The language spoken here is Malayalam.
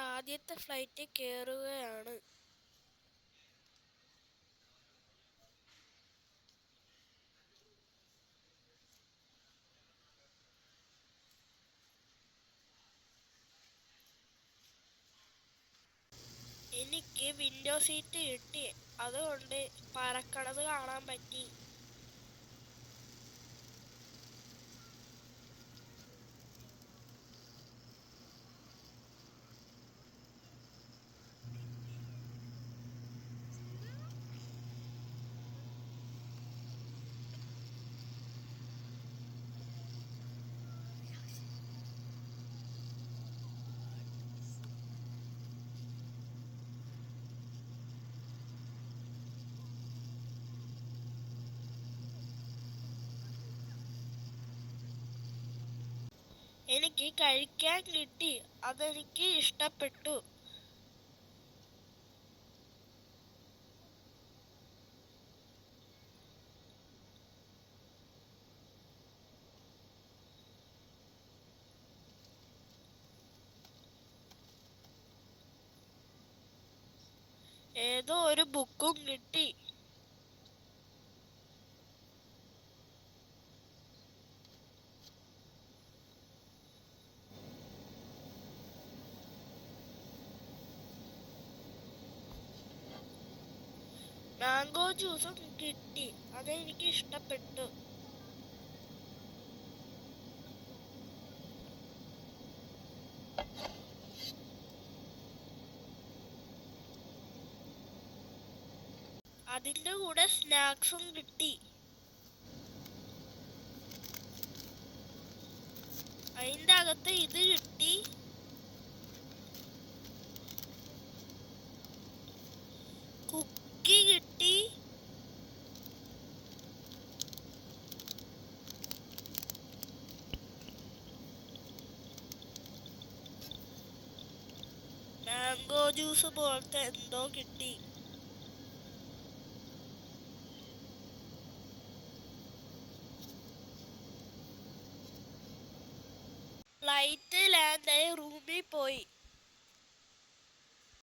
ആദ്യത്തെ ഫ്ലൈറ്റിൽ കയറുകയാണ്. എനിക്ക് വിൻഡോ സീറ്റ് കിട്ടി, അതുകൊണ്ട് പറക്കണത് കാണാൻ പറ്റി. എനിക്ക് കഴിക്കാൻ കിട്ടി, അതെനിക്ക് ഇഷ്ടപ്പെട്ടു. ഏതോ ഒരു ബുക്കും കിട്ടി. മാംഗോ ജ്യൂസും കിട്ടി, അതെനിക്ക് ഇഷ്ടപ്പെട്ടു. അതിൻ്റെ കൂടെ സ്നാക്സും കിട്ടി. അതിൻ്റെ അകത്ത് ഇത് കിട്ടി. കുക്കി കിട്ടി. മാംഗോ ജ്യൂസ് പോലത്തെ എന്തോ കിട്ടി. ഫ്ലൈറ്റ് ലാൻഡായി റൂമിൽ പോയി.